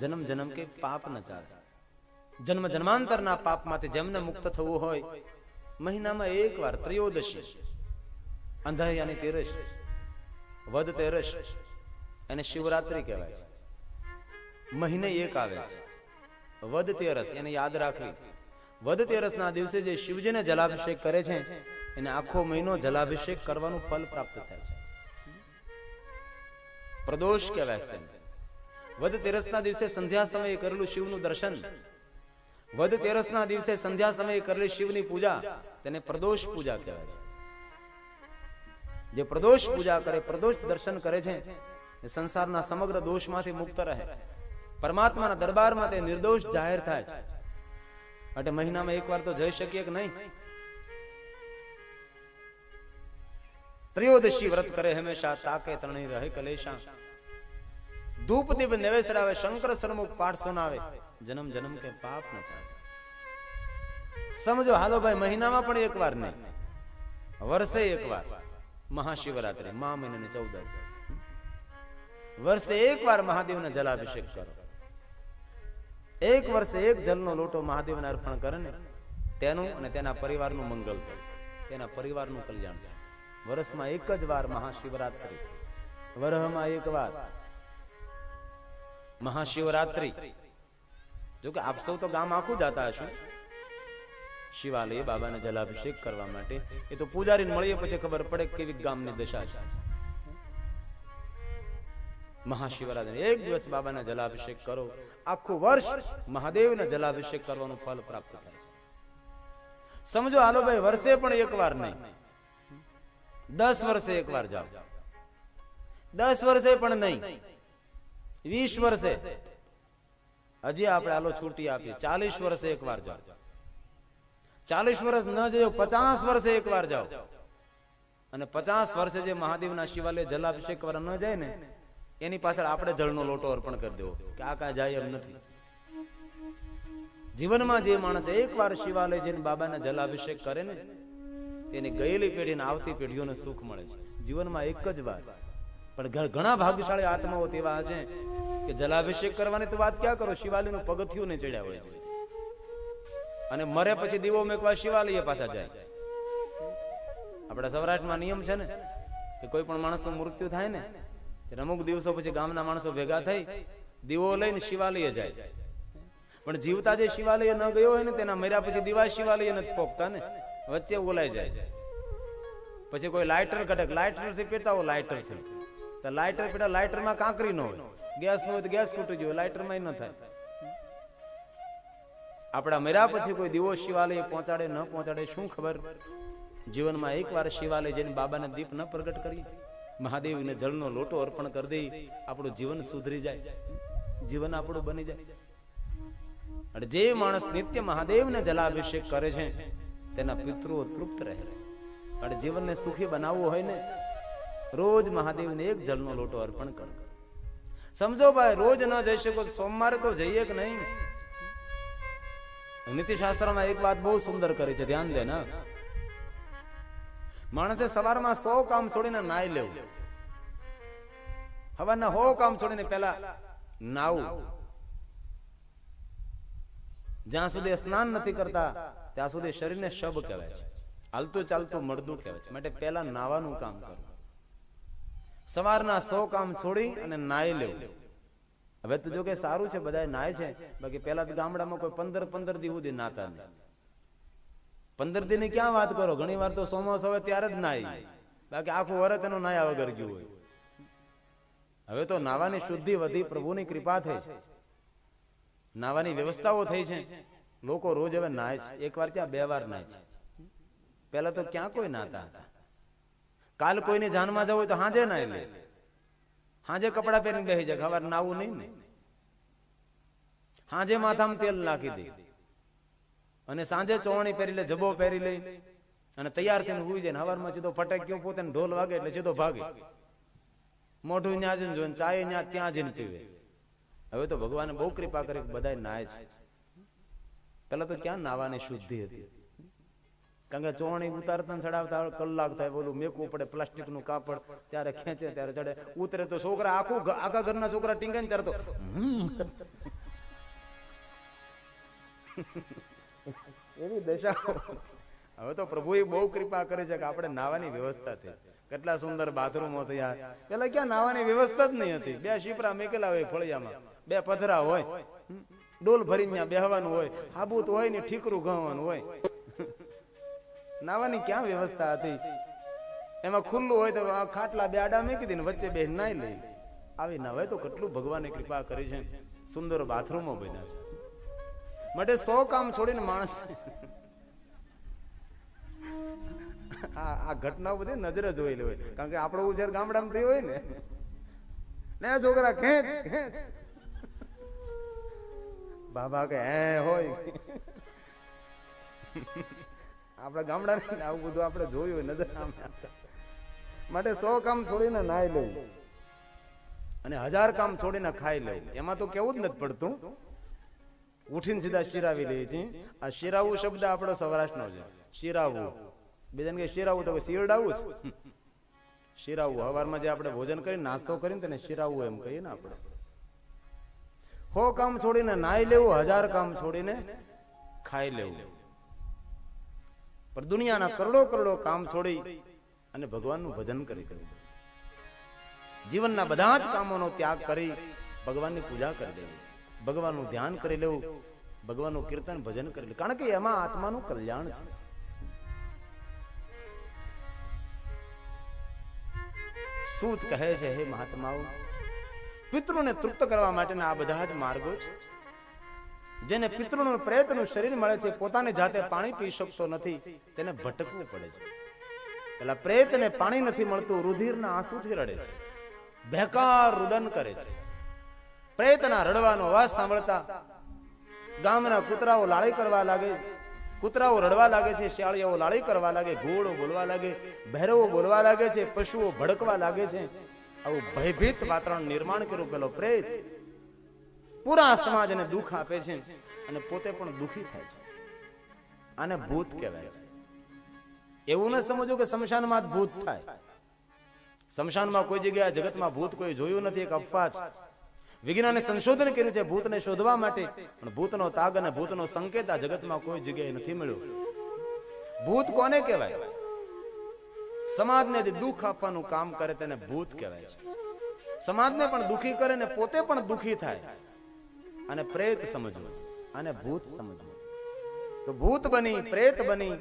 જન્મ જન્મ કે પાપ ન ચાલે. જન્મ જન્માંતરના પાપમાંથી જેમને મુક્ત થવું હોય, મહિનામાં એકવાર ત્રયોદશી, અંધારિયાની તેરસ, વદ તેરસ અને શિવરાત્રી કહેવાય છે. મહિને એક આવે છે વદ તેરસ, એને યાદ રાખવી. વદ તેરસ ના દિવસે જે શિવજીને જલાભિષેક કરે છે એને આખો મહિનો જલાભિષેક કરવાનું ફલ પ્રાપ્ત થાય છે. પ્રદોષ કહેવાય તેને. વદ તેરસ ના દિવસે સંધ્યા સમયે કરેલું શિવનું દર્શન, વદ તેરસ ના દિવસે સંધ્યા સમયે કરેલી શિવની પૂજા, તેને પ્રદોષ પૂજા કહેવાય છે. જે પ્રદોષ પૂજા કરે, પ્રદોષ દર્શન કરે છે, એ સંસારના સમગ્ર દોષમાંથી મુક્ત રહે, પરમાત્માના દરબારમાં તે નિર્દોષ જાહેર થાય છે. માટે મહિનામાં એકવાર તો જઈ શકીએ કે નહીં? ત્રયોદશી વ્રત કરે હંમેશા, તાકે તણી રહે કલેશા. ધૂપ દીપ નૈવેદ્ય ચડાવે, શંકર સરમુખ પાઠ સુનાવે, જન્મ જન્મ કે પાપ ન ચાલે. સમજો હાલો ભાઈ, મહિનામાં પણ એકવાર નહીં, વર્ષે એકવાર મહાશિવરાત્રી, મહા મહિનાની 14, વર્ષે એકવાર મહાદેવને જલાભિષેક કરો. એક વર્ષે એક જલનો લોટો મહાદેવને અર્પણ કરે ને, તેનું અને તેના પરિવારનું મંગલ થાય, તેના પરિવારનું કલ્યાણ થાય. વર્ષમાં એક જ વાર મહાશિવરાત્રી, વરહમાં એક વાર મહાશિવરાત્રી. જો કે આપ સૌ તો ગામ આખું જતા હશો શિવાલય બાબાને જલાભિષેક કરવા માટે. એ તો પૂજારીને મળીએ પછી ખબર પડે કેવી ગામની દશા છે. મહાશિવરાત્રી એક દિવસ બાબાને જલાભિષેક કરો, આખું વર્ષ મહાદેવને જલાભિષેક કરવાનું ફલ પ્રાપ્ત થાય છે. સમજો હાલો ભાઈ, વર્ષે પણ એકવાર નહીં, 10 વર્ષે એકવાર જાઓ, 10 વર્ષે પણ નહીં, 20 વર્ષે, હજી આપણે હાલો છૂટી આપીએ, 40 વર્ષે એકવાર જાઓ. 40 વર્ષ ન જજો, 50 વર્ષે એકવાર જાઓ. અને 50 વર્ષે જે મહાદેવના શિવાલય જલાભિષેક કરવા ન જાય ને, એની પાછળ આપણે જળનો લોટો અર્પણ કરી દેવો કે આ કાંઈ જાય એમ નથી. જીવનમાં જે માણસ એકવાર શિવાલય જઈને બાબાના જલાભિષેક કરે ને, તેની ગયેલી પેઢીને આવતી પેઢીઓને સુખ મળે છે. જીવનમાં એક જ વાર. પણ ઘણા ભાગ્યશાળી આત્માઓ તેવા છે કે જલાભિષેક કરવાની તો વાત ક્યાં કરો, શિવાલયનું પગથિયું ને ચડ્યા હોય છે, અને મરે પછી દીવો મેકવા શિવાલય પાછા જાય. આપણા સૌરાષ્ટ્રમાં નિયમ છે ને કે કોઈ પણ માણસનું મૃત્યુ થાય ને, અમુક દિવસો પછી ગામના માણસો ભેગા થઈ દીવો લઈને શિવાલય જાય. પણ જીવતા જે શિવાલય ન ગયો હોય ને, તેના મર્યા પછી દીવા શિવાલય નથી પોકતા ને, વચ્ચે ઓલાઈ જાય. પછી કોઈ લાઇટર કટક, લાઇટર થી પીતા હોય, લાઇટર થી તો લાઇટર પીટા, લાઇટર માં કાંકરી ન હોય, ગેસ ન હોય તો ગેસ ખૂટી ગયો, લાઇટર માં ન થાય. આપણા મર્યા પછી કોઈ દીવો શિવાલય પહોંચાડે ન પહોંચાડે શું ખબર. જીવનમાં એકવાર શિવાલય જઈને બાબાને દીપ ન પ્રગટ કરીએ, મહાદેવને જળનો લોટો અર્પણ કરી દઈ, આપણું જીવન સુધરી જાય, જીવન આપણું બની જાય. અને જે માણસ નિત્ય મહાદેવને જલાભિષેક કરે છે તેના પિતૃઓ તૃપ્ત રહે છે. અને જીવનને સુખી બનાવવું હોય ને, રોજ મહાદેવને એક જળનો લોટો અર્પણ કરો. સમજો ભાઈ, રોજ ન જઈ શકો, સોમવારે તો જઈએ કે નહીં. નીતિશાસ્ત્રમાં એક વાત બહુ સુંદર કરી છે, ધ્યાન દે ને. માણસે સવારમાં 100 કામ છોડીને નાઈ લેવું, હવારના 100 કામ છોડીને પેલા નાવું. જ્યાં સુધી સ્નાન નથી કરતા ત્યાં સુધી શરીરને શબ કહેવાય છે, હાલતું ચાલતું મળદું કહેવાય છે. માટે પેલા નાવાનું કામ કરવું. સવારના 100 કામ છોડી અને નાઈ લેવું. હવે તો જો કે સારું છે, બધા નાય છે, બાકી પેલા તો ગામડામાં કોઈ 15 દી સુધી નાતા નહીં. 15 દી ની ક્યાં વાત કરો, ઘણી વાર તો ચોમાસું હોય ત્યારે જ નાય, બાકી આખું વરસ એનું નાયા વગર ગયું હોય. હવે તો નાવાની શુદ્ધિ વધી, પ્રભુની કૃપા થઈ, નાવાની વ્યવસ્થાઓ થઈ છે, લોકો રોજ હવે નાય છે. એક વાર ત્યાં 2 વાર નાય છે. પેલા તો ક્યાં કોઈ નાતા હતા. કાલ કોઈની જાનમાં જવું હોય તો હાજે નાય લે, હાજે કપડા પહેરીને બેસી જાય, સવારે નાવું નહીં ને. હાજે માથામાં તેલ નાખી દે અને સાંજે ચોવણી પહેરી લે, જબો પહેરી લે અને તૈયાર થઈને હુઈ જાય. હવારમાં સીધો ફટાક્યો પોતે ઢોલ વાગે એટલે સીધો ભાગે, મોઢું ન્યા જઈને જોઈને, ચાય ન્યા ત્યાં જઈને પીવે. હવે તો ભગવાને બહુ કૃપા કરી, બધા નાય છે. પેલા તો ક્યાં નાવાની શુદ્ધિ હતી. કારણ કે ચોવણી ઉતારતા ચડાવતા કલાક થાય, બોલું મેકવું પડે, પ્લાસ્ટિક નું કાપડ, ત્યારે ખેંચે ત્યારે ચડે, ઉતરે તો છોકરા આખા ઘરના છોકરા ટીંગાય ને ત્યારે તો એવી દશા. હવે તો પ્રભુએ બહુ કૃપા કરે છે કે આપણે નાવાની વ્યવસ્થા થઈ. કેટલા સુંદર બાથરૂમો થયા. પેલા ક્યાં નાવાની વ્યવસ્થા જ નહીં હતી. બે શીપરા મેકેલા હોય ફળિયામાં, બે પથરા હોય, ડોલ ભરીને ત્યાં બેહવાનું હોય, હાબૂત હોય ને ઠીકરું ઘવાનું હોય. નાવાની ક્યાં વ્યવસ્થા હતી? એમાં ખુલ્લું હોય તો ખાટલા બે આડા મૂકી દઈને વચ્ચે બે નાઈ લઈ. આવી ના હોય તો કેટલું ભગવાને કૃપા કરી છે. સુંદર બાથરૂમો બન્યા છે. માટે 100 કામ છોડીને માણસ આ ઘટનાઓ બધી નજરે જોયેલી હોય. કારણ કે આપણો ઉછેર ગામડામાં થયો હોય ને છોકરા ખેંચ ખેંચ, બાબા કે હે હોય. આપણા ગામડા આવું બધું આપણે જોયું હોય નજર. માટે 100 કામ છોડીને નાઈ લેવું અને 1000 કામ છોડીને ખાઈ લેવું. એમાં તો કેવું જ નથી પડતું. ઉઠીને સીધા શિરાવી લે છે. આ શિરાવું શબ્દ આપણો સૌરાષ્ટ્રનો છે. શિરાવું, બીજાને કે શિરાવું તો શિરડાવું જ. શિરાવું સવારમાં જે આપણે ભોજન કરીને નાસ્તો કરીને તેને શિરાવું એમ કહીએ ને આપણે. 100 કામ છોડીને નાઈ લેવું, 1000 કામ છોડીને ખાઈ લેવું. પણ દુનિયાના કરોડો કામ છોડી અને ભગવાનનું ભજન કરી દેવું. જીવનના બધા જ કામોનો ત્યાગ કરી ભગવાનની પૂજા કરી દેવી, ભગવાનનું ધ્યાન કરી લેવું, ભગવાનનું કીર્તન ભજન કરી લેવું. કારણ કે એમાં આત્માનું કલ્યાણ છે. સૂત કહે છે, હે મહાત્માઓ, પિતૃને તૃપ્ત કરવા માટેના આ બધા જ માર્ગો છે. જેને પિતૃનું પ્રેતનું શરીર મળે છે, પોતાની જાતે પાણી પી શકતો નથી, તેને ભટકવું પડે છે. પેલા પ્રેતને પાણી નથી મળતું, રુધિરના આંસુથી રડે છે, બેકાર રુદન કરે છે. પ્રેતના રડવાનો અવાજ સાંભળતા ગામના કૂતરાઓ લાળી કરવા લાગે, કૂતરાઓ રડવા લાગે છે, શિયાળીઓ લાળી કરવા લાગે, ઘોડો બોલવા લાગે, ભૈરવો બોલવા લાગે છે, પશુઓ ભડકવા લાગે છે. આવું ભયભીત વાતાવરણ નિર્માણ કર્યું પેલો પ્રેત. પૂરા સમાજને દુઃખ આપે છે અને પોતે પણ દુઃખી થાય છે. આને ભૂત કહેવાય છે. એવું ન સમજો કે સ્મશાનમાં ભૂત થાય. સ્મશાનમાં કોઈ જગ્યાએ જગતમાં ભૂત કોઈ જોયું નથી, એક અફવા છે. વિજ્ઞાને સંશોધન કર્યું છે ભૂતને શોધવા માટે, પણ ભૂતનો તાગ અને ભૂતનો સંકેત આ જગતમાં કોઈ જગ્યાએ નથી મળ્યો. ભૂત કોને કહેવાય? સમાજને દુઃખ આપવાનું કામ કરે તેને ભૂત કહેવાય છે. સમાજને પણ દુઃખી કરે ને પોતે પણ દુઃખી થાય, અને પ્રેત સમજવું, અને ભૂત સમજવું. તો ભૂત બની, પ્રેત બની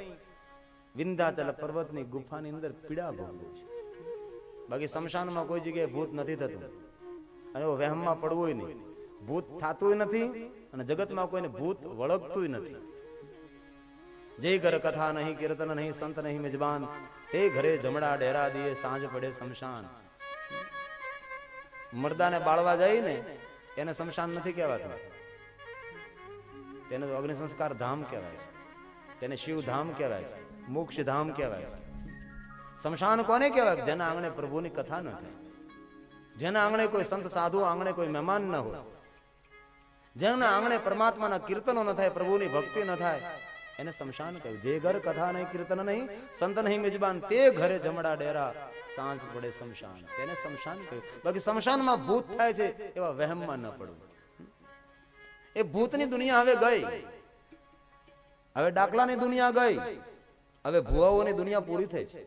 વિંધ્યાચલ પર્વતની ગુફાની અંદર પીડા ભોગવું છે. બાકી સ્મશાનમાં કોઈ જગ્યાએ ભૂત નથી થતું, અને વહેમમાં પડવું નહીં. ભૂત થતું નથી અને જગતમાં કોઈને ભૂત વળગતું નથી. જે ઘર કથા નહીં, કીર્તન નહીં, સંત નહીં મિજબાન, તે ઘરે જમણા ડેરા દીએ, સાંજ પડે શમશાન. મરદાને બાળવા જાય ને એને શમશાન નથી કહેવાતું, તેને તો અગ્નિ સંસ્કાર ધામ કહેવાય છે, તેને શિવ ધામ કહેવાય છે, મોક્ષ ધામ કહેવાય છે. શમશાન કોને કહેવાય? જેના આંગણે પ્રભુની કથા ન થાય, જેના આંગણે કોઈ સંત સાધુ આંગણે કોઈ મહેમાન ન હોય, જેના આંગણે પરમાત્માના કીર્તનો ન થાય, પ્રભુની ભક્તિ ન થાય, એને શમશાન કહ્યું. જે ઘર કથા નહીં, કીર્તન નહીં, સંત નહીં મિજબાન, તે ઘરે જમડા ડેરા, સાંજ પડે શમશાન, તેને શમશાન કહ્યું. બાકી શમશાનમાં ભૂત થાય છે એવા વહેમમાં ન પડવું. એ ભૂતની દુનિયા હવે ગઈ, હવે ડાકલાની દુનિયા ગઈ, હવે ભુવાઓની દુનિયા પૂરી થઈ છે.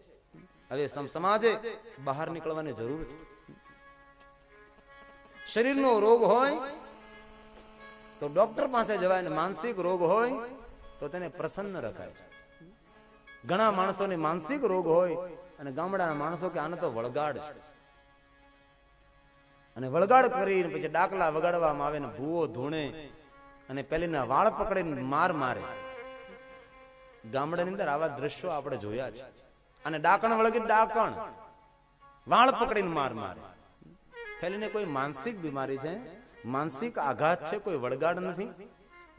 હવે સમાજે બહાર નીકળવાની જરૂર છે. શરીરનો રોગ હોય તો ડોક્ટર પાસે જવાય, ને માનસિક રોગ હોય તો તેને પ્રસન્ન રખાય. ઘણા માણસોને માનસિક રોગ હોય અને ગામડાના માણસો કે આને તો વળગાડ છે, અને વળગાડ કરીને પછી ડાકલા વગાડવામાં આવે ને ભૂવો ધૂણે અને પેલીના વાળ પકડીને માર મારે. ગામડાની અંદર આવા દ્રશ્યો આપણે જોયા છે. અને ડાકણ વળગી, ડાકણ વાળ પકડીને માર મારે. પેલીને કોઈ માનસિક બીમારી છે, માનસિક આઘાત છે, કોઈ વળગાડ નથી.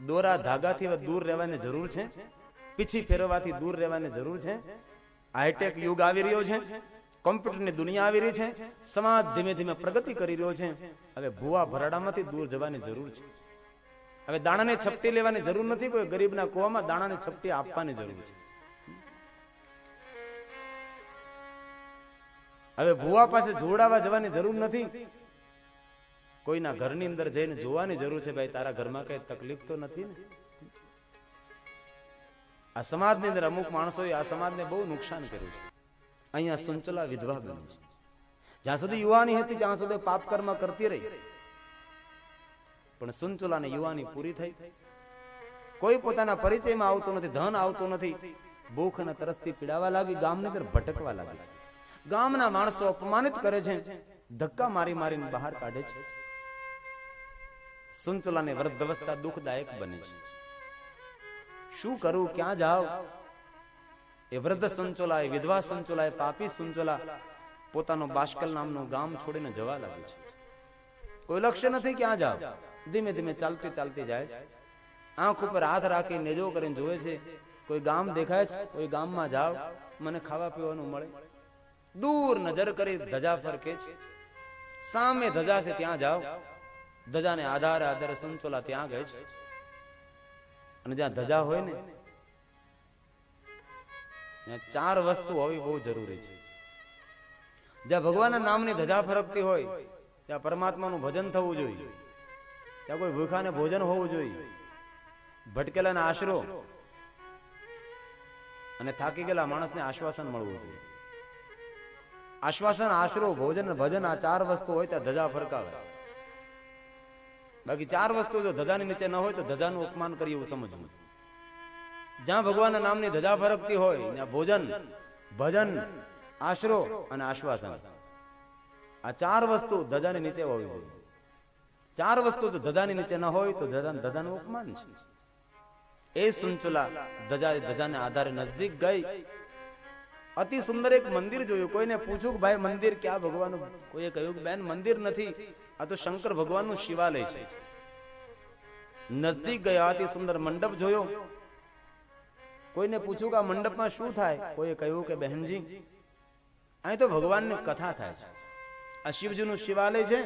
દોરા ધાગાથી દૂર રહેવાની જરૂર છે, પીછી ફેરવવાથી દૂર રહેવાની જરૂર છે. હાઈટેક યુગ આવી રહ્યો છે, કોમ્પ્યુટરની દુનિયા આવી રહી છે, સમાજ ધીમે ધીમે પ્રગતિ કરી રહ્યો છે. હવે ભૂવા ભરાડામાંથી દૂર જવાની જરૂર છે. હવે દાણાની છપટી લેવાની જરૂર નથી, કોઈ ગરીબના કુવામાં દાણાની છપટી આપવાની જરૂર છે. હવે ભૂવા પાસે જોડાવા જવાની જરૂર નથી, કોઈના ઘરની અંદર જઈને જોવાની જરૂર છે. ભાઈ તારા ઘરમાં કઈ તકલીફ તો નથી ને? આ સમાજની અંદર અમુક માણસોએ આ સમાજને બહુ નુકસાન કર્યું છે. અહીંયા સુંચલા વિધવા બની છે. જ્યાં સુધી યુવાની હતી ત્યાં સુધી પાપ કર્મ કરતી રહી, પણ સુંચલાની યુવાની પૂરી થઈ. કોઈ પોતાના પરિચયમાં આવતું નથી, ધન આવતું નથી, ભૂખ અને તરસથી પીડાવા લાગી, ગામની અંદર ભટકવા લાગી. ગામના માણસો અપમાનિત કરે છે, ધક્કા મારી મારીને બહાર કાઢે છે. સુંચલાની વૃદ્ધાવસ્થા દુઃખદાયક બને છે. શું કરું, ક્યાં જાવ? એ વૃદ્ધ સુંચલા, એ વિધવા સુંચલા, એ પાપી સુંચલા પોતાનું બાષ્કલ નામનું ગામ છોડીને જવા લાગે છે. કોઈ લક્ષ્ય નથી ક્યાં જાવ. ધીમે ધીમે ચાલતી ચાલતી જાય છે. આંખ ઉપર હાથ રાખી નેજો કરીને જોવે છે, કોઈ ગામ દેખાય છે? કોઈ ગામમાં જાવ, મને ખાવા પીવાનું મળે. દૂર નજર કરી ધજા ફરકે છે. સામે ધજા છે, ત્યાં જાવ. ધજાને આધારે આધારે સુંચલા ત્યાં ગઈ છે. અને જ્યાં ધજા હોય ને ત્યાં ચાર વસ્તુ હોવી બહુ જરૂરી છે. જ્યાં ભગવાનના નામની ધજા ફરકતી હોય ત્યાં પરમાત્માનું ભજન થવું જોઈએ, ત્યાં કોઈ ભૂખાને ભોજન હોવું જોઈએ, ભટકેલાને આશરો અને થાકી ગયેલા માણસને આશ્વાસન મળવું જોઈએ. આશ્વાસન, આશરો, ભોજન, ભજન, આ ચાર વસ્તુ હોય ત્યાં ધજા ફરકાવે. બાકી ચાર વસ્તુ જો ધજાની નીચે ન હોય તો ધજાનું અપમાન કરી એવું સમજવું. જ્યાં ભગવાનના નામની ધજા ફરકતી હોય ત્યાં ભોજન, ભજન, આશરો અને આશ્વાસન, આ ચાર વસ્તુ ધજાની નીચે હોવી જોઈએ. ચાર વસ્તુ જો ધજાની નીચે ન હોય તો ધજાનું અપમાન છે. એ સુંચલા ધજાને આધારે નજદીક ગઈ. અતિ સુંદર એક મંદિર જોયું. કોઈને પૂછ્યું કે ભાઈ મંદિર ક્યાં ભગવાનનું? કોઈએ કહ્યું કે બેન મંદિર નથી, આ તો શંકર ભગવાનનું શિવાલય છે. નજદીક ગયા, અતિ સુંદર મંડપ જોયો. કોઈને પૂછ્યું કે આ મંડપમાં શું થાય? કોઈએ કહ્યું કે બહેનજી અહીં તો ભગવાનની કથા થાય છે. આ શિવજીનું શિવાલય છે,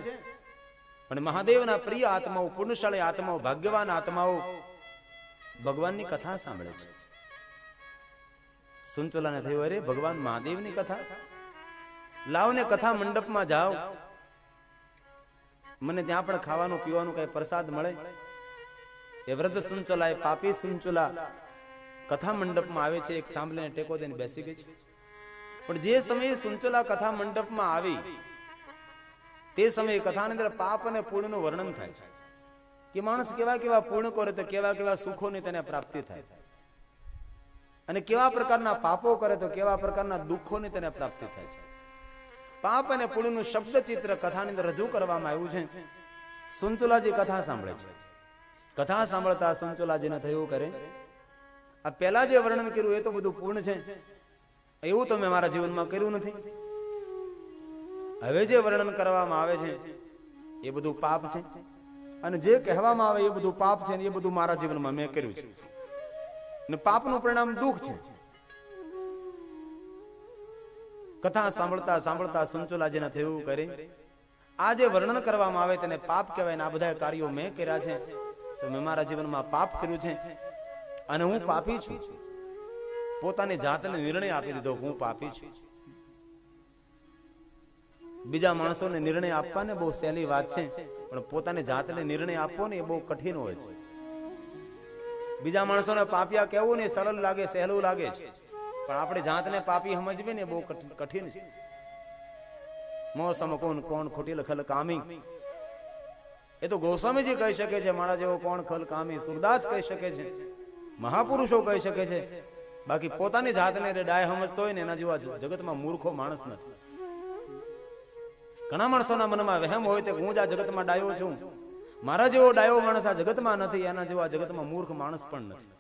પણ મહાદેવના પ્રિય આત્માઓ, પુણ્યશાળી આત્માઓ, ભાગ્યવાન આત્માઓ ભગવાનની કથા સાંભળે છે. સુંચલાને થયું, અરે ભગવાન મહાદેવની કથા, લાવને કથા મંડપમાં જાઓ, મને ત્યાં પણ ખાવાનું પીવાનું કઈ પ્રસાદ મળે. એ વૃદ્ધ સુંચલા, એ પાપી સુંચલા કથા મંડપમાં આવે છે. એક થાંભલીને ટેકો દઈને બેસી ગઈ છે. પણ જે સમયે સુંચલા કથા મંડપમાં આવી તે સમયે કથાની અંદર પાપ અને પુણ્યનું વર્ણન થાય છે કે માણસ કેવા કેવા પુણ્ય કરે તો કેવા કેવા સુખોની તેને પ્રાપ્તિ થાય, અને કેવા પ્રકારના પાપો કરે તો કેવા પ્રકારના દુઃખોની તેને પ્રાપ્તિ થાય છે. પાપ અને પુણ્યનું શબ્દ ચિત્ર કથાની અંદર રજૂ કરવામાં આવ્યું છે. સુંચલાજી કથા સાંભળે છે. કથા સાંભળતા સુંચલાજીને થયું, કરે આ પહેલા જે વર્ણન કર્યું એ તો બધું પૂર્ણ છે, એવું તો મેં મારા જીવનમાં કર્યું નથી. હવે જે વર્ણન કરવામાં આવે છે એ બધું પાપ છે, અને જે કહેવામાં આવે એ બધું પાપ છે, એ બધું મારા જીવનમાં મેં કર્યું છે, અને પાપનું પરિણામ દુઃખ છે. કથા સાંભળતા સાંભળતા સુંચલાજીને થયું, કરે આ જે વર્ણન કરવામાં આવે તેને પાપ કહેવાય, ને આ બધા કાર્યો મેં કર્યા છે, તો મેં મારા જીવનમાં પાપ કર્યું છે અને હું પાપી છું. પોતાની જાતને નિર્ણય આપી દીધો, હું પાપી છું. બીજા માણસોને નિર્ણય આપવાને બહુ સહેલી વાત છે, પણ પોતાની જાતને નિર્ણય આપવો ને એ બહુ કઠિન હોય છે. બીજા માણસોને પાપિયા કહેવું ને સરળ લાગે, સહેલું લાગે છે, પણ આપણે જાતને પાપી સમજવી ને બહુ કઠિન છે. મોસમ કોણ કોણ ખોટી લખલ કામી, એ તો ગોસ્વામીજી કહી શકે છે. મારા જેવો કોણ ખલ કામી સુરદાસ કહી શકે છે, મહાપુરુષો કહી શકે છે. બાકી પોતાની જાતને ડાય સમજતો હોય ને એના જેવા જગતમાં મૂર્ખો માણસ નથી. ઘણા માણસોના મનમાં વહેમ હોય કે હું જ આ જગતમાં ડાયો છું, મારા જેવો ડાયો માણસ આ જગતમાં નથી, એના જેવો આ જગતમાં મૂર્ખ માણસ પણ નથી.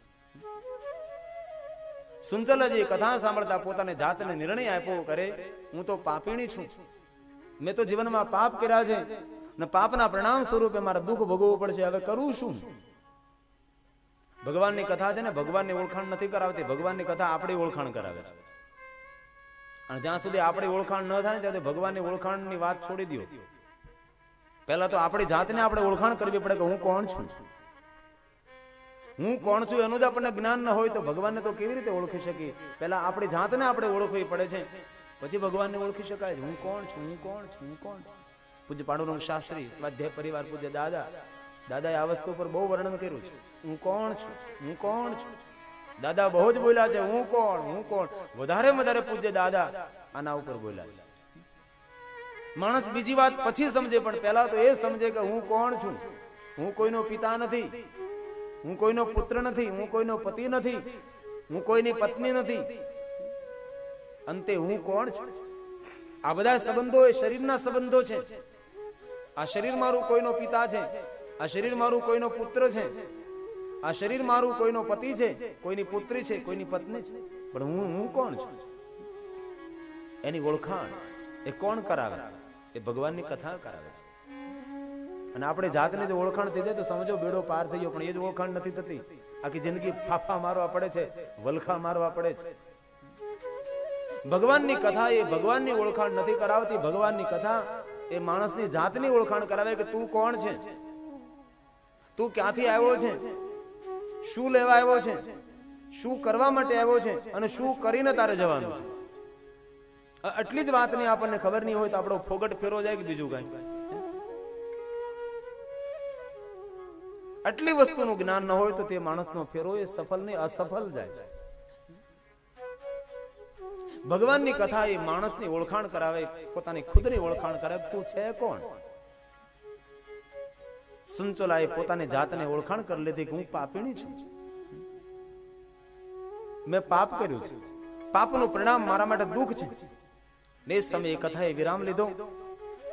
સુંચલાજી કથા સાંભળતા પોતાની જાતને નિર્ણય આપ્યો, કરે હું તો પાપીણી છું, મેં તો જીવનમાં પાપ કર્યા છે, ને પાપના પરિણામ સ્વરૂપે મારે દુઃખ ભોગવવું પડશે. હવે કરું શું? ભગવાનની કથા છે ને, ભગવાનની ઓળખાણ નથી કરાવતી, ભગવાનની કથા આપણી ઓળખાણ કરાવે છે. અને જ્યાં સુધી આપણી ઓળખાણ ન થાય ત્યાં ભગવાનની ઓળખાણની વાત છોડી દો. પહેલા તો આપણી જાતને આપણે ઓળખાણ કરવી પડે કે હું કોણ છું. હું કોણ છું એનું જ આપણને જ્ઞાન ન હોય તો ભગવાનને તો કેવી રીતે ઓળખી શકીએ? પહેલા આપણી જાતને આપણે ઓળખવી પડે છે, પછી ભગવાનને ઓળખી શકાય છે. હું કોણ છું, હું કોણ છું, હું કોણ છું. પૂજ્ય પાંડુરંગ શાસ્ત્રી, સ્વાધ્યાય પરિવાર પૂજ્ય દાદાએ આ વસ્તુ પર બહુ વર્ણન કર્યું છે. હું કોણ છું, હું કોણ છું. દાદા બહુ જ બોલ્યા છે, હું કોણ. વધારે વધારે પૂજ્ય દાદા આના ઉપર બોલ્યા છે. માણસ બીજી વાત પછી સમજે, પણ પહેલા તો એ સમજે કે હું કોણ છું. હું કોઈનો પિતા નથી, હું કોઈનો પુત્ર નથી, હું કોઈનો પતિ નથી, હું કોઈની પત્ની નથી. અંતે હું કોણ છું? આ બધા સંબંધો એ શરીરના સંબંધો છે. આ શરીર મારું કોઈનો પિતા છે, આ શરીર મારું કોઈનો પુત્ર છે, આ શરીર મારું કોઈનો પતિ છે, કોઈની પુત્રી છે, કોઈની પત્ની છે. પણ હું કોણ છું? એની ઓળખાણ એ કોણ કરાવે? એ ભગવાનની કથા કરાવે છે. અને આપણે જાતને જો ઓળખાણ થઈ જાય તો સમજો બેડો પાર થઈ ગયો. પણ એ જ ઓળખાણ નથી થતી. આખી જિંદગી ફાફા મારવા પડે છે, વલખા મારવા પડે છે. ભગવાનની કથા એ ભગવાનની ઓળખાણ નથી કરાવતી. ભગવાનની કથા એ માણસની જાતની ઓળખાણ કરાવે કે તું કોણ છે, તું ક્યાંથી આવ્યો છે, શું લેવા આવ્યો છે, શું કરવા માટે આવ્યો છે, અને શું કરીને તારે જવાનું છે. આટલી જ વાતની આપણને ખબર નહીં હોય તો આપણો ફોગટ ફેરો જાય કે બીજું કઈ. આટલી વસ્તુનું જ્ઞાન ન હોય તો તે માણસનો ફેરો એ સફળ નહીં, અસફળ જાય. ભગવાનની કથા એ માણસની ઓળખાણ કરાવે, પોતાની ખુદની ઓળખાણ કરાવે. તું છે કોણ? સુંચોલાએ પોતાની જાતને ઓળખાણ કરી લીધી કે હું પાપીણી છું, મેં પાપ કર્યું છે, પાપનું પરિણામ મારા માટે દુઃખ છે. ને એ સમયે કથાએ વિરામ લીધો.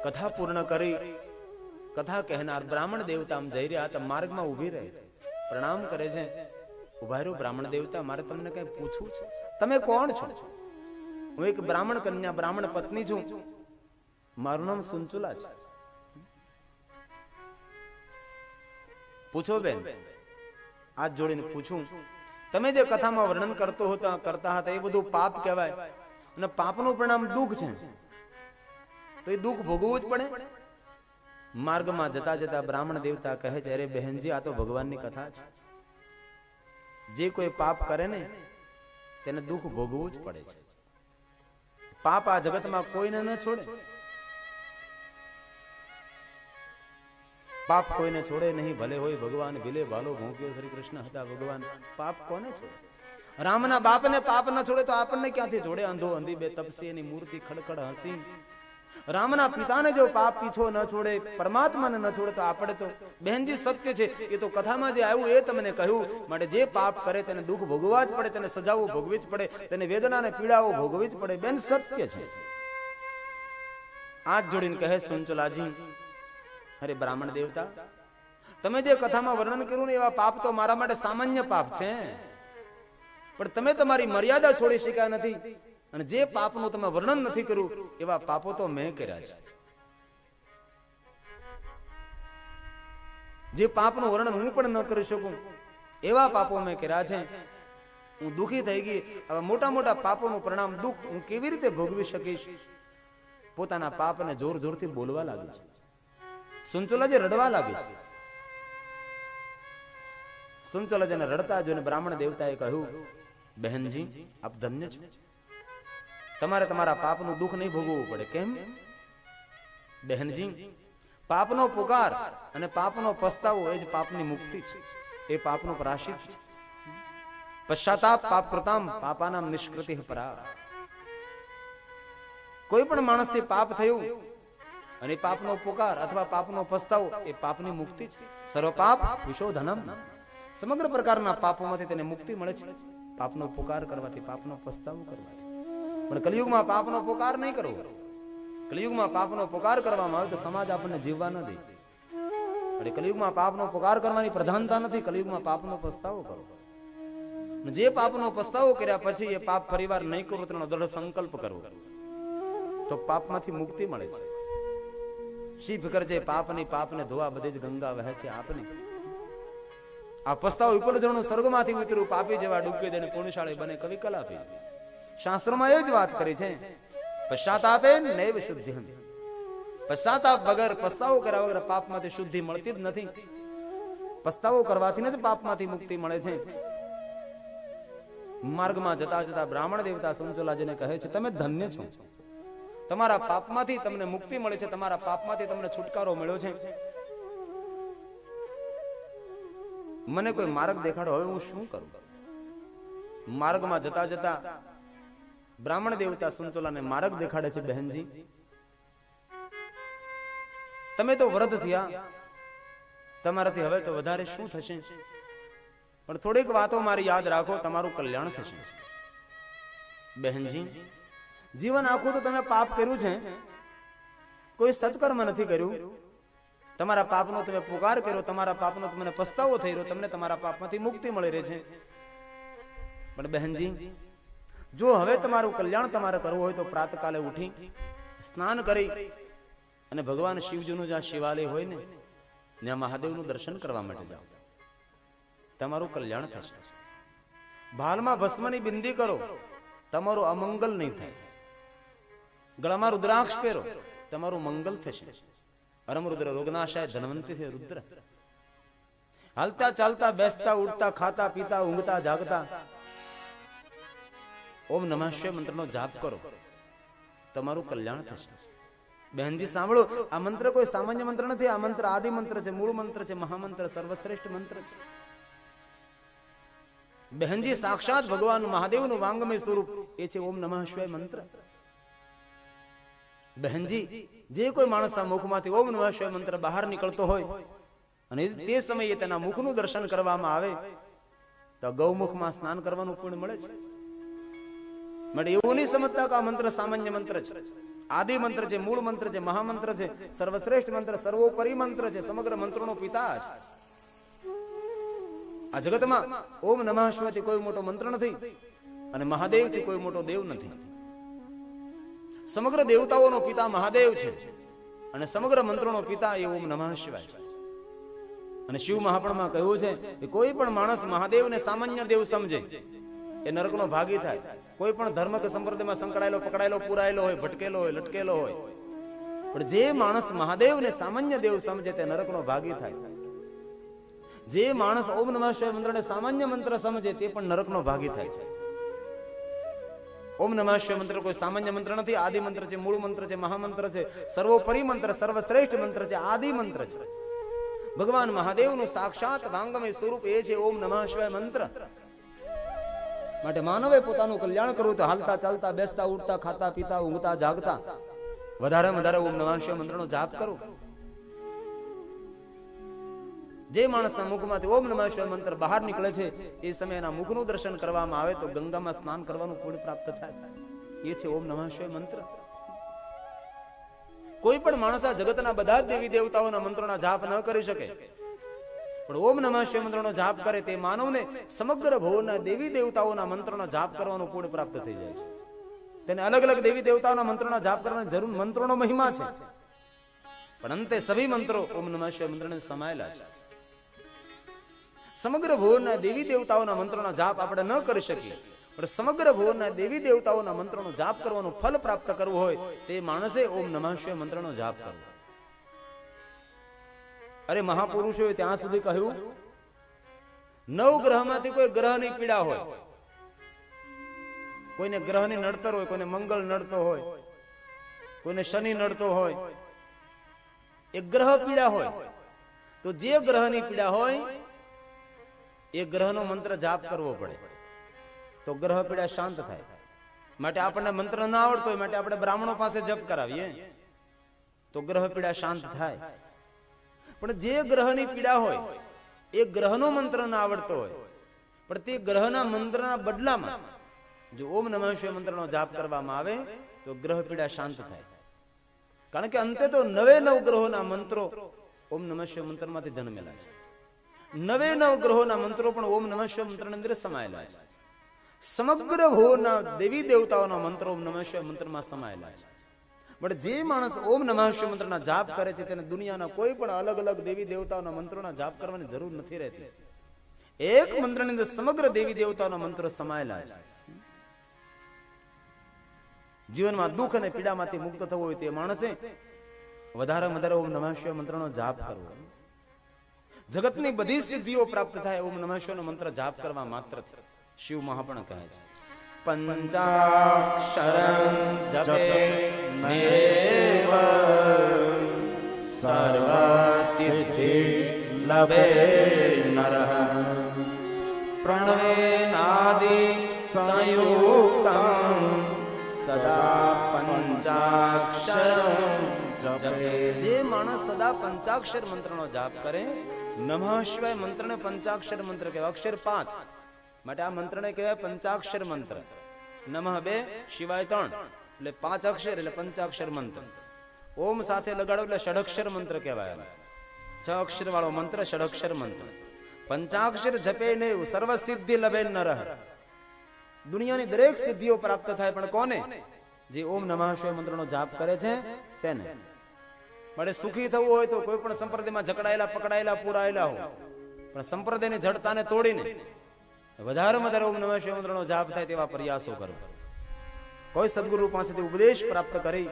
કથા પૂર્ણ કરી કથા કહેનાર બ્રાહ્મણ દેવતા આમ જઈ રહ્યા હતા, માર્ગમાં ઉભી રહે છે, પ્રણામ કરે છે. ઉભા રહ્યો બ્રાહ્મણ દેવતા, મારે તમને કઈ પૂછવું છે. તમે કોણ છો? હું એક બ્રાહ્મણ કન્યા, બ્રાહ્મણ પત્ની છું, મારું નામ સુંચુલા છે. પૂછો બેન, હાથ જોડીને પૂછું, તમે જે કથામાં વર્ણન કરતા હતા એ બધું પાપ કહેવાય, અને પાપનું પરિણામ દુઃખ છે, તો એ દુઃખ ભોગવવું જ પડે. માર્ગમાં જતા જતા બ્રાહ્મણ દેવતા કહે છે, અરે બહેનજી, આ તો ભગવાનની કથા છે. જે કોઈ પાપ કરે ને તેને દુઃખ ભોગવવું જ પડે છે. પાપ આ જગતમાં કોઈને ન છોડે. પાપ કોઈને છોડે નહીં, ભલે હોય ભગવાન ભીલે ભાલો ભોંક્યો શ્રી કૃષ્ણ હતા ભગવાન. પાપ કોને છોડે? રામના બાપને પાપ ન છોડે તો આપણને ક્યાંથી છોડે? અંધો અંધી બે તપસી એની મૂર્તિ ખડખડ હસી. રામના પિતાને જો પાપ પીછો ન છોડે, પરમાત્માને ન છોડે તો આપણે તો બહેનજી સત્ય છે. એ તો કથામાં જે આવ્યું એ તમને કહ્યું. માટે જે પાપ કરે તેને દુઃખ ભોગવવા જ પડે, તેને સજાઓ ભોગવી જ પડે, તેને વેદના અને પીડાઓ ભોગવી જ પડે. બેન સત્ય છે. હાથ જોડીને કહે સુંચલાજી, અરે બ્રાહ્મણ દેવતા, તમે જે કથામાં વર્ણન કર્યું ને એવા પાપ તો મારા માટે સામાન્ય પાપ છે, પણ તમે તમારી મર્યાદા છોડી શક્યા નથી. અને જે પાપનું તમે વર્ણન નથી કર્યું એવા પાપો તો મેં કર્યા છે. જે પાપનું વર્ણન હું પણ ન કરી શકું એવા પાપો મેં કર્યા છે. હું દુઃખી થઈ ગઈ. હવે મોટા મોટા પાપોનું પરિણામ દુઃખ હું કેવી રીતે ભોગવી શકીશ? પોતાના પાપને જોર જોરથી બોલવા લાગી છે. સુંચલાજી રડવા લાગી છે. સુંચલાજીને રડતા જોઈને બ્રાહ્મણ દેવતાએ કહ્યું, બહેનજી, આપ ધન્ય છો, તમારે તમારા પાપનું દુઃખ નહીં ભોગવવું પડે. કેમ? બહેનજી, પાપનો પુકાર અને પાપનો પસ્તાવો એ જ પાપની મુક્તિ છે, એ પાપનો પ્રાયશ્ચિત છે. પશ્ચાતાપ પાપ કૃતામ પાપાનામ નિષ્કૃતિ પરા. કોઈ પણ માણસથી પાપ થયું અને પાપનો પુકાર અથવા પાપનો પસ્તાવો એ પાપની મુક્તિ છે. સર્વ પાપ વિશોધનમ. સમગ્ર પ્રકારના પાપોમાંથી તેને મુક્તિ મળે છે, પાપનો પુકાર કરવાથી, પાપનો પસ્તાવો કરવાથી. પણ કલિયુગમાં પાપનો પુકાર નહીં કરવો. કલિયુગમાં પાપનો પુકાર કરવામાં આવે તો સમાજ આપણને જીવવા ન દે. એટલે કલિયુગમાં પાપનો પુકાર કરવાની પ્રધાનતા નથી. કલિયુગમાં પાપનો પસ્તાવો કરો. જે પાપનો પસ્તાવો કર્યા પછી એ પાપ ફરીવાર નહીં કરવો તેનો દ્રઢ સંકલ્પ કરવો, તો પાપમાંથી મુક્તિ મળે છે. શી ફિકર છે પાપની, પાપને ધોવા બધી જ ગંગા વહે છે આપની. આ પસ્તાવો વિપુલ જણનું સ્વર્ગમાંથી ઉતર્યું, પાપી જેવા ડૂબકી દેને પુણ્યશાળી બને કવિ કલાપી. શાસ્ત્રોમાં એ જ વાત કરી છે, પશ્ચાતાપે નૈવ શુદ્ધિ. પશ્ચાતાપ વગર, પસ્તાવો કર્યા વગર પાપમાંથી શુદ્ધિ મળતી જ નથી. પસ્તાવો કરવાથી જ પાપમાંથી મુક્તિ મળે છે. માર્ગમાં જતા જતા બ્રાહ્મણ દેવતા સુંચલાજીને કહે છે, તમે ધન્ય છો, તમારા પાપમાંથી તમને મુક્તિ મળે છે, તમારા પાપમાંથી તમને છુટકારો મળ્યો છે. મને કોઈ માર્ગ દેખાડો, હવે હું શું કરું? માર્ગમાં જતા જતા બ્રાહ્મણ દેવતા સંતોલાને માર્ગ દેખાડે છે, બહેનજી તમે તો વ્રત થયા, તમારાથી હવે તો વધારે શું થશે, પણ થોડીક વાતો મારી યાદ રાખો, તમારું કલ્યાણ થશે. બહેનજી જીવન આખું તો તમે પાપ કર્યું છે, કોઈ સત્કર્મ નથી કર્યું. તમારા પાપનો તમે પુકાર કર્યો, તમારા પાપનો તમને પસ્તાવો થઈ રહ્યો, તમને તમારા પાપમાંથી મુક્તિ મળી રહી છે. પણ બહેનજી જો હવે તમારું કલ્યાણ તમારે કરવું હોય તો પ્રાતકાલે ઉઠી સ્નાન કરી અને ભગવાન શિવજીનું જ્યાં શિવાલય હોય ને ત્યાં મહાદેવનું દર્શન કરવા માટે જાઓ, તમારું કલ્યાણ થશે. ભાલમાં ભસ્મની બિંદી કરો, તમારું અમંગલ નહીં થાય. ગળામાં રુદ્રાક્ષ પહેરો, તમારું મંગલ થશે. પરમરુદ્ર રોગનાશાય ધનવંતી રુદ્ર. હાલતા ચાલતા બેસતા ઉઠતા ખાતા પીતા ઊંઘતા જાગતા ઓમ નમઃ શિવાય મંત્રનો જાપ કરો, તમારું કલ્યાણ થશે. બહેનજી સાંભળો, આ મંત્ર કોઈ સામાન્ય મંત્ર નથી. આ મંત્ર આદિ મંત્ર છે, મૂળ મંત્ર છે, મહામંત્ર, સર્વશ્રેષ્ઠ મંત્ર છે. બહેનજી સાક્ષાત ભગવાન મહાદેવનું વાંગમય સ્વરૂપ એ છે ઓમ નમઃ શિવાય મંત્ર. બહેનજી જે કોઈ માણસના મુખમાંથી ઓમ નમઃ શિવાય મંત્ર બહાર નીકળતો હોય અને તે સમયે તેના મુખનું દર્શન કરવામાં આવે તો ગૌમુખમાં સ્નાન કરવાનું પુણ્ય મળે છે. માટે એવું નહીં સમજતા કે આ મંત્ર સામાન્ય મંત્ર છે. આદિ મંત્ર છે, મૂળ મંત્ર છે, મહામંત્ર છે, સર્વશ્રેષ્ઠ મંત્ર, સર્વોપરી મંત્ર છે, સમગ્ર મંત્રોનો પિતા છે. આ જગતમાં ઓમ નમઃ શિવાયથી કોઈ મોટો મંત્ર નથી અને મહાદેવથી કોઈ મોટો દેવ નથી. સમગ્ર દેવતાઓનો પિતા મહાદેવ છે અને સમગ્ર મંત્રોનો પિતા એ ઓમ નમઃ શિવાય છે. અને શિવ મહાપુરાણમાં કહ્યું છે કે કોઈ પણ માણસ મહાદેવને સામાન્ય દેવ સમજે એ નરકનો ભાગી થાય. કોઈ પણ ધર્મ કે સંપ્રદાયમાં સંકળાયેલો, પકડાયેલો, પુરાયેલો હોય, ભટકેલો હોય, લટકેલો હોય, પણ જે માણસ મહાદેવને સામાન્ય દેવ સમજે તે નરકનો ભાગી થાય. જે માણસ ઓમ નમઃ શિવાય મંત્રને સામાન્ય મંત્ર સમજે તે પણ નરકનો ભાગી થાય છે. ઓમ નમઃ શિવાય મંત્ર કોઈ સામાન્ય મંત્ર નથી. આદિ મંત્ર છે, મૂળ મંત્ર છે, મહામંત્ર છે, સર્વોપરી મંત્ર, સર્વશ્રેષ્ઠ મંત્ર છે, આદિ મંત્ર છે. ભગવાન મહાદેવનું સાક્ષાત વાંગમય સ્વરૂપ એ છે ઓમ નમઃ શિવાય મંત્ર. માટે માનવે પોતાનું કલ્યાણ કરવું તો હાલતા ચાલતા બેસતા ઉઠતા ખાતા પીતા ઊંઘતા જાગતા વધારે વધારે ઓમ નમઃ શિવાય મંત્રનો જાપ કરો. જે માણસના મુખમાંથી ઓમ નમઃ શિવાય મંત્ર બહાર નીકળે છે એ સમયના મુખનું દર્શન કરવામાં આવે તો ગંગામાં સ્નાન કરવાનું પુણ્ય પ્રાપ્ત થાય. એ છે ઓમ નમઃ શિવાય મંત્ર. કોઈ પણ માણસ આ જગતના બધા જ દેવી દેવતાઓના મંત્રોના જાપ ન કરી શકે, પણ ઓમ નમઃ શિવાય મંત્રનો જાપ કરે તે માનવને સમગ્ર ભવના દેવી દેવતાઓના મંત્રોના જાપ કરવાનું પુણ્ય પ્રાપ્ત થઈ જાય છે. તેને અલગ અલગ દેવી દેવતાઓના મંત્રોના જાપ કરવાની જરૂર, મંત્રોનો મહિમા છે, પણ અંતે સભી મંત્રો ઓમ નમઃ શિવાય મંત્રને સમાયેલા છે. સમગ્ર ભવના દેવી દેવતાઓના મંત્રોના જાપ આપણે ન કરી શકીએ, પણ સમગ્ર ભવના દેવી દેવતાઓના મંત્રોનો જાપ કરવાનું ફલ પ્રાપ્ત કરવું હોય તે માણસે ઓમ નમઃ શિવાય મંત્રનો જાપ કરવો. અરે મહાપુરુષોએ ત્યાં સુધી કહ્યું 9 ગ્રહમાંથી કોઈ ગ્રહની પીડા હોય, કોઈને ગ્રહની નડતર હોય, કોઈને મંગળ નડતો હોય, કોઈને શનિ નડતો હોય, એક ગ્રહ પીડા હોય તો જે ગ્રહની પીડા હોય એ ગ્રહનો મંત્ર જાપ કરવો પડે તો ગ્રહ પીડા શાંત થાય. માટે આપણને મંત્ર ના આવડતો હોય માટે આપણે બ્રાહ્મણો પાસે જપ કરાવીએ તો ગ્રહ પીડા શાંત થાય. પણ જે ગ્રહની પીડા હોય એ ગ્રહનો મંત્ર ના આવડતો હોય પણ તે ગ્રહના મંત્રના બદલામાં જો ઓમ નમઃ શિવાય મંત્રનો જાપ કરવામાં આવે તો ગ્રહ પીડા શાંત થાય. કારણ કે અંતે તો 9 ગ્રહોના મંત્રો ઓમ નમઃ શિવાય મંત્રમાંથી જન્મેલા છે. 9 ગ્રહોના મંત્રો પણ ઓમ નમઃ શિવાય મંત્રની અંદર સમાયેલા છે. સમગ્ર ભવના દેવી દેવતાઓના મંત્રો ઓમ નમઃ શિવાય મંત્રમાં સમાયેલા છે. પણ જે માણસ ઓમ નમઃ શિવાય મંત્રના જાપ કરે છે તેને દુનિયાના કોઈ પણ અલગ અલગ દેવી દેવતાઓના મંત્રોના જાપ કરવાની જરૂર નથી રહેતી. એક મંત્રની અંદર સમગ્ર દેવી દેવતાઓના મંત્રો સમાયેલા છે. જીવનમાં દુઃખ અને પીડામાંથી મુક્ત થવું હોય તે માણસે વધારે વધારે ઓમ નમઃ શિવાય મંત્રનો જાપ કરવો. જગતની બધી સિદ્ધિઓ પ્રાપ્ત થાય ઓમ નમઃ શિવાયનો મંત્ર જાપ કરવા માત્ર. શિવ મહાપુરાણ કહે છે પંચાક્ષરં જપેનેવ સર્વ સિદ્ધિ લભે નરઃ પ્રણવેનાદિ સંયુક્તં સદા પંચાક્ષરમ જપે. જે માણસ સદા પંચાક્ષર મંત્રનો જાપ કરે, નમઃ શિવાય મંત્રને પંચાક્ષર મંત્ર કહેવાય. અક્ષર 5 માટે આ મંત્રને કહેવાય પંચાક્ષર મંત્ર. નમઃ 2, શિવાય 3, એટલે 5 અક્ષર એટલે પંચાક્ષર મંત્ર. ઓમ સાથે લગાડો એટલે ષડક્ષર મંત્ર કહેવાય. 6 અક્ષર વાળો મંત્ર ષડક્ષર મંત્ર. પંચાક્ષર જપે નહીં સર્વ સિદ્ધિ લભે નરહ. દુનિયાની દરેક સિદ્ધિઓ પ્રાપ્ત થાય, પણ કોને? જે ઓમ નમઃ શિવાય મંત્રનો જાપ કરે છે તેને. માટે સુખી થવું હોય તો કોઈ પણ સંપ્રદાયમાં જકડાયેલા પકડાયેલા પુરાયેલા હોય, પણ સંપ્રદાયની જડતાને તોડીને વધારે વધારે ઓમ નમઃ શિવાય મંત્રનો જાપ થાય તેવા પ્રયાસો કરવા. કોઈ સદગુરુ પાસેથી ઉપદેશ પ્રાપ્ત કરી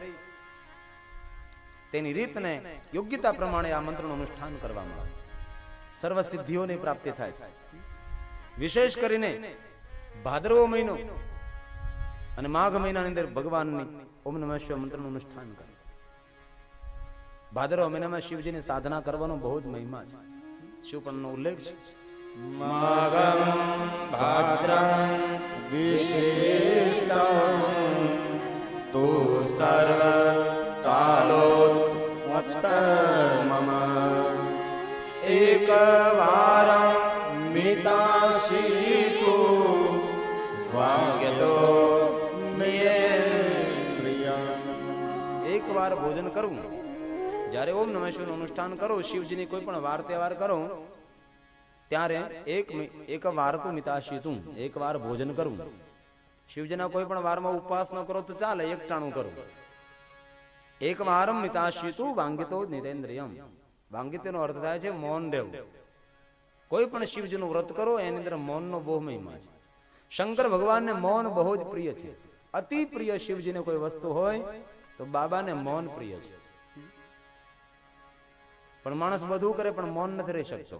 તેની રીતને યોગ્યતા પ્રમાણે આ મંત્રનું અનુષ્ઠાન કરવામાં આવે, સર્વ સિદ્ધિઓની પ્રાપ્તિ થાય છે. વિશેષ કરીને ભાદરવો મહિનો અને માઘ મહિનાની અંદર ભગવાનની ઓમ નમઃ શિવાય મંત્રનું અનુષ્ઠાન કરે. ભાદરવા મહિનામાં શિવજીની સાધના કરવાનો બહુ જ મહિમા છે. શિવપુરાણનો ઉલ્લેખ છે. માઘમ ભાદ્રમ વિશિષ્ટમ તો સર્વ કાલોત્તમમ એકવારં મિતાશીતુ વાગ્યતો એક વાર ભોજન કરવું. જ્યારે ઓમ નમઃ શિવાયનું અનુષ્ઠાન કરો, શિવજીની કોઈ પણ વાર તહેવાર કરો ત્યારે એક વાર તો મિતાશીતું, એક વાર ભોજન કરવું. શિવજીના કોઈ પણ વારમાં ઉપવાસ ન કરો તો ચાલે, એક ટાણું કરવું. એક વારમ મિતાશીતું વાંગિતો નિતેન્દ્રિયમ. વાંગિતનો અર્થ થાય છે મૌન રહેવું. કોઈ પણ શિવજીનું વ્રત કરો એની અંદર મૌનનો બહુ મહિમા છે. શંકર ભગવાનને મૌન બહુ જ પ્રિય છે. અતિ પ્રિય શિવજીને કોઈ વસ્તુ હોય તો બાબાને મૌન પ્રિય છે. પણ માણસ બધું કરે પણ મૌન નથી રહી શકતો.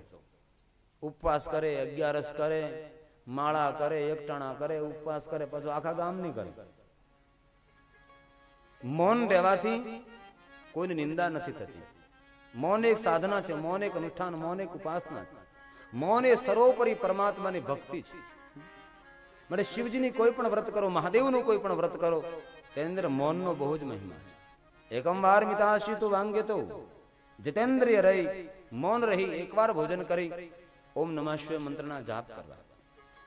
ઉપવાસ કરે, 11 કરે, માળા કરે, એકટાણા કરે, ઉપવાસ કરે, પાછું આખા ગામ નહીં કરે. મૌન રહેવાથી કોઈની નિંદા નથી થતી. મૌન એક સાધના છે, મૌન એક અનુષ્ઠાન, મૌન એક ઉપાસના છે. મૌન એ સર્વોપરી પરમાત્માની ભક્તિ છે. માટે શિવજીની કોઈ પણ વ્રત કરો, મહાદેવનું કોઈ પણ વ્રત કરો, તેની અંદર મૌનનો બહુ જ મહિમા છે. એકમ વાર મિતાશીતુ વાંગ્યતો જીતેન્દ્રિય રહી, મૌન રહી, એકવાર ભોજન કરી ઓમ નમઃ શિવાય મંત્રના જાપ કરવા.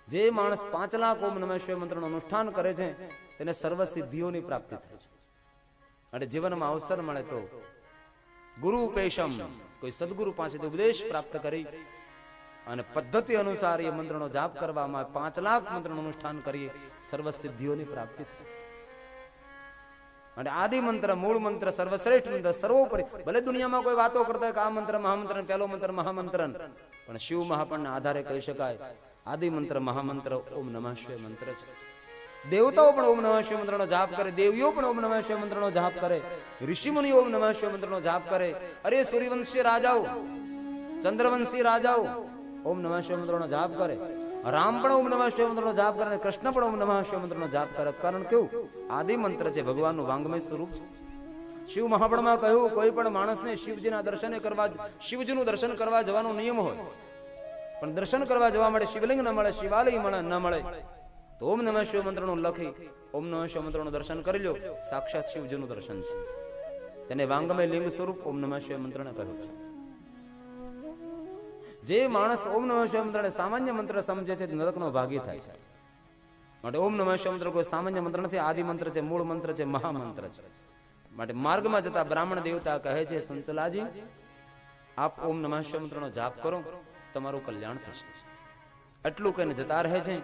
જે માણસ 5 લાખ ઓમ નમઃ શિવાય મંત્રનું અનુષ્ઠાન કરે છે તેને સર્વ સિદ્ધિઓની પ્રાપ્તિ થાય છે. અને જીવનમાં અવસર મળે તો ગુરુ પેશમ, કોઈ સદગુરુ પાસેથી ઉપદેશ પ્રાપ્ત કરી અને પદ્ધતિ અનુસાર એ મંત્રનો જાપ કરવામાં 5 લાખ મંત્રનું અનુષ્ઠાન કરીએ, સર્વ સિદ્ધિઓની પ્રાપ્તિ થાય છે. અને આદિ મંત્ર, મૂળ મંત્ર, સર્વશ્રેષ્ઠ મંત્ર, સર્વોપરી. ભલે દુનિયામાં કોઈ વાતો કરતા કે આ મંત્ર મહામંત્ર, પહેલો મંત્ર મહામંત્ર, પણ શિવ મહાપણના આધારે કહી શકાય આદિ મંત્ર મહામંત્ર ઓમ નમઃ શિવાય મંત્ર છે. દેવતાઓ પણ ઓમ નમઃ શિવાય મંત્રનો જાપ કરે, દેવીઓ પણ ઓમ નમઃ શિવાય મંત્રનો જાપ કરે, ઋષિમુનિઓ ઓમ નમઃ શિવાય મંત્રનો જાપ કરે. અરે સૂર્યવંશી રાજાઓ, ચંદ્રવંશી રાજાઓ ઓમ નમઃ શિવાય મંત્રનો જાપ કરે. રામ પણ ઓમ નમઃ શિવાય મંત્રનો જાપ કરે, કૃષ્ણ પણ ઓમ નમઃ શિવાય મંત્રનો જાપ કરે. કારણ કેવું? આદિ મંત્ર છે, ભગવાનનું વાંગમય સ્વરૂપ છે. શિવ મહાપણમાં કહ્યું કોઈ પણ માણસને શિવજીના દર્શને કરવા, શિવજીનું દર્શન કરવા જવાનો નિયમ હોય, પણ દર્શન કરવા જવા માટે શિવલિંગ ન મળે, શિવાલય ન મળે, તો ઓમ નમઃ શિવાય મંત્રનું લખી ઓમ નમઃ શિવાય મંત્રનું દર્શન કરી લો. સાક્ષાત શિવજીનું દર્શન છે. તેને વાંગમય લિંગ સ્વરૂપ ઓમ નમઃ શિવાય મંત્રને કહ્યું છે. જે માણસ ઓમ નમઃ શિવાય મંત્રને સામાન્ય મંત્ર સમજે છે નરકનો ભાગી થાય છે. માટે ઓમ નમઃ શિવાય મંત્ર કોઈ સામાન્ય મંત્ર નથી, આદિ મંત્ર છે, મૂળ મંત્ર છે, મહામંત્ર છે. માટે માર્ગમાં જતા બ્રાહ્મણ દેવતા કહે છે, સંચલાજી આપ ઓમ નમઃ શિવાય મંત્રનો જાપ કરો, તમારું કલ્યાણ થશે. આટલું કહીને જતા રહે છે.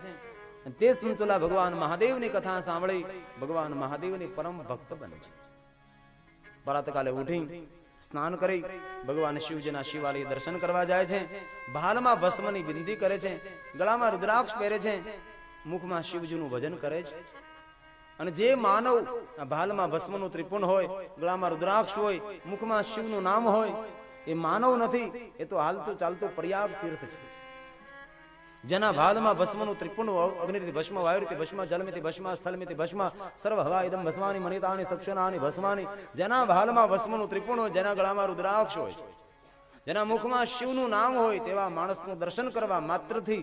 તે સંચલા ભગવાન મહાદેવની કથા સાંભળી ભગવાન મહાદેવની પરમ ભક્ત બને છે. પ્રાતકાલે ઉઠી સ્નાન કરી ભગવાન શિવજીના શિવાલય દર્શન કરવા જાય છે. ભાલમાં ભસ્મની બિંદી કરે છે, ગળામાં રુદ્રાક્ષ પહેરે છે, મુખમાં શિવજીનું ભજન કરે છે. અને જે માનવ ભાલમાં ભસ્મનું ત્રિપુંડ હોય, ગળામાં રુદ્રાક્ષ હોય, મુખમાં શિવનું નામ હોય, એ માનવ નથી, એ તો હાલતું ચાલતું પ્રયાગ તીર્થ છે. જેના ભાલમાં ભસ્મનું ત્રિપુંડ, અગ્નિથી ભસ્મ, વાયુથી ભસ્મ, જલમિથી ભસ્મ, સ્થળમિથી ભસ્મ, સર્વ હવા ઇદમ ભસ્માની મનિતાની સક્ષનાની ભસ્માની. જેના ભાલમાં ભસ્મનું ત્રિપુંડ હોય, જેના ગળામાં રુદ્રાક્ષ હોય, જેના મુખમાં શિવનું નામ હોય, તેવા માણસનું દર્શન કરવા માત્રથી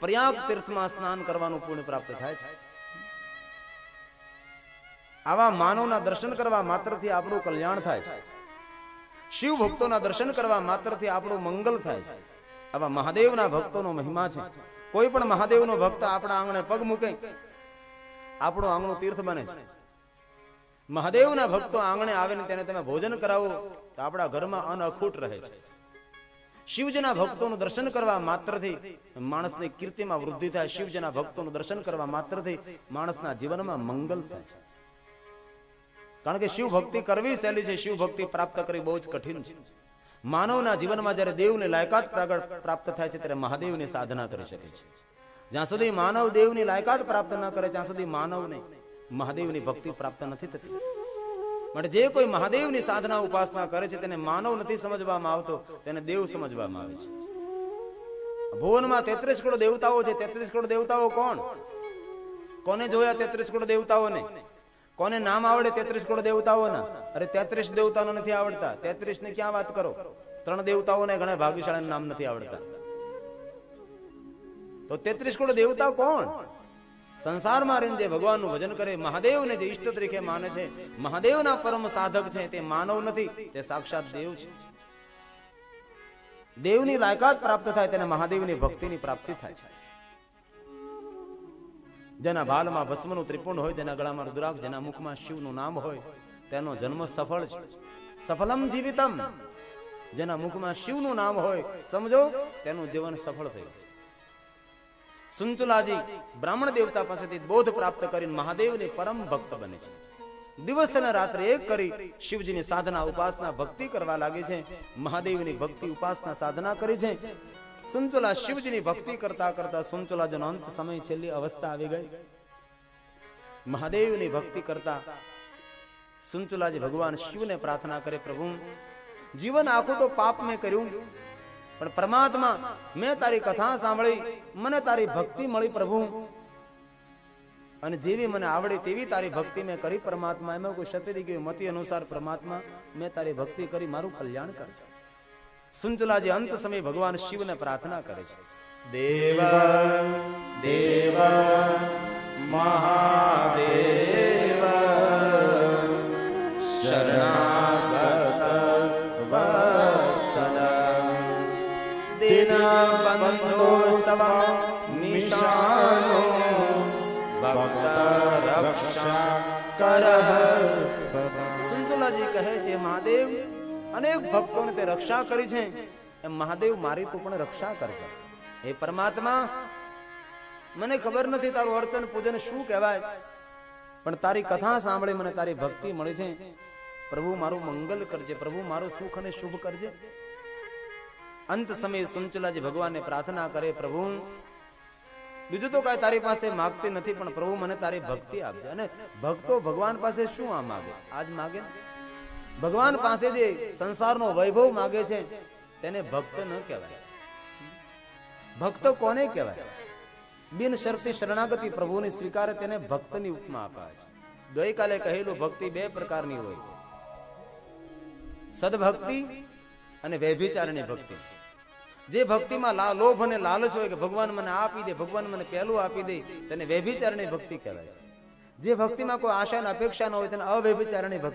પ્રયાગ તીર્થમાં સ્નાન કરવાનું પુણ્ય પ્રાપ્ત થાય છે. આવા માનવના દર્શન કરવા માત્રથી આપણું કલ્યાણ થાય છે. શિવ ભક્તોના દર્શન કરવા માત્રથી આપણું મંગલ થાય છે. આવા મહાદેવના ભક્તોનો મહિમા છે. કોઈ પણ મહાદેવનો ભક્ત આપણા આંગણે પગ મૂકે આપણું આંગણું તીર્થ બને છે. મહાદેવના ભક્તો આંગણે આવીને તેને તમે ભોજન કરાવો તો આપણા ઘરમાં અન્ન અખૂટ રહે છે. શિવજીના ભક્તોનું દર્શન કરવા માત્રથી માણસની કીર્તિમાં વૃદ્ધિ થાય. શિવજીના ભક્તોનું દર્શન કરવા માત્રથી માણસના જીવનમાં મંગલ થાય છે. કારણ કે શિવ ભક્તિ કરવી સહેલી છે, શિવ ભક્તિ પ્રાપ્ત કરવી બહુ જ કઠિન છે. માનવના જીવનમાં જ્યારે દેવની લાયકાત પ્રાપ્ત થાય છે ત્યારે મહાદેવની સાધના કરી શકે છે. જ્યાં સુધી માનવ દેવની લાયકાત પ્રાપ્ત ન કરે ત્યાં સુધી માનવને મહાદેવની ભક્તિ પ્રાપ્ત નથી થતી. માટે જે કોઈ મહાદેવની સાધના ઉપાસના કરે છે તેને માનવ નથી સમજવામાં આવતો, તેને દેવ સમજવામાં આવે છે. ભુવનમાં 33 કરોડ દેવતાઓ છે. 33 કરોડ દેવતાઓ કોણ? કોને જોયા 33 કરોડ દેવતાઓને? કોને નામ આવડે 33 કરોડ દેવતાઓના? અરે 33 દેવતાઓને નથી આવડતા. 33 ની ક્યાં વાત કરો? 3 દેવતાઓને ઘણા ભાગ્યશાળી નામ નથી આવડતા. તો 33 કરોડ દેવતા કોણ? સંસારમાં રહીને જે ભગવાનનું ભજન કરે, મહાદેવને જે ઈષ્ટ તરીકે માને છે, મહાદેવના પરમ સાધક છે, તે માનવ નથી, તે સાક્ષાત દેવ છે. દેવની લાયકાત પ્રાપ્ત થાય તેને મહાદેવની ભક્તિની પ્રાપ્તિ થાય છે. જેના ભાલમાં ભસ્મનું ત્રિપુંડ હોય, જેના ગળામાં રુદ્રાક્ષ, જેના મુખમાં શિવનું નામ હોય, તેનો જન્મ સફળ છે. સફલમ જીવિતમ. જેના મુખમાં શિવનું નામ હોય સમજો તેનું જીવન સફળ થયું. સુંચલાજી બ્રાહ્મણ દેવતા પાસેથી બોધ પ્રાપ્ત કરીને મહાદેવની પરમ ભક્ત બને છે. દિવસ અને રાત્રે એક કરી શિવજીની સાધના ઉપાસના ભક્તિ કરવા લાગે છે. મહાદેવની ભક્તિ ઉપાસના સાધના કરી છે. સુંચલા શિવજીની ભક્તિ કરતા કરતા સુંચલાજીનો અંત સમય છેલ્લી અવસ્થા આવી ગઈ. મહાદેવની ભક્તિ કરતા સુંચલાજી ભગવાન શિવને પ્રાર્થના કરે, પ્રભુ જીવન આખું તો પાપ મેં કર્યું, પણ પરમાત્મા મેં તારી કથા સાંભળી, મને તારી ભક્તિ મળી પ્રભુ, અને જેવી મને આવડે તેવી તારી ભક્તિ મેં કરી પરમાત્મા. એમાં કોઈ સત્યની કે મતિ અનુસાર પરમાત્મા મેં તારી ભક્તિ કરી, મારું કલ્યાણ કરજો. સુંચલાજી અંત સમય ભગવાન શિવને પ્રાર્થના કરે છે, દેવ દેવ મહાદેવ શરણાગત વત્સલ દિન બંધો સવ નિશાનો ભક્ત રક્ષા કરહ. સુંચલાજી કહે છે, મહાદેવ અનેક ભક્તોને તે રક્ષા કરી છે, એમ મહાદેવ મારી તું પણ રક્ષા કરજે. હે પરમાત્મા, મને ખબર નથી તારું અર્ચન પૂજન શું કહેવાય, પણ તારી કથા સાંભળી મને તારી ભક્તિ મળી છે. પ્રભુ મારું મંગલ કરજે, પ્રભુ મારું સુખ અને શુભ કરજે. અંત સમયે સુંચલાજી ભગવાનને પ્રાર્થના કરે, પ્રભુ બીજું તો કઈ તારી પાસે માગતી નથી, પણ પ્રભુ મને તારી ભક્તિ આપજે. અને ભક્તો ભગવાન પાસે શું આ માગે? આજ માગે ભગવાન પાસે જે સંસારનો વૈભવ માગે છે તેને ભક્ત ન કહેવાય. ભક્ત કોને કહેવાય? બિન શરતી શરણાગતિ પ્રભુની સ્વીકારે તેને ભક્તની ઉપમા અપાય છે. ગઈકાલે કહેલું ભક્તિ બે પ્રકારની હોય, સદભક્તિ અને વ્યભિચારની ભક્તિ. જે ભક્તિમાં લોભ અને લાલચ હોય કે ભગવાન મને આપી દે, ભગવાન મને પહેલું આપી દે, તેને વ્યભિચારની ભક્તિ કહેવાય છે. જે ભક્તિમાં કોઈ આશા અને અપેક્ષા ન હોય તેને અવ્યભિચારની ભક્તિ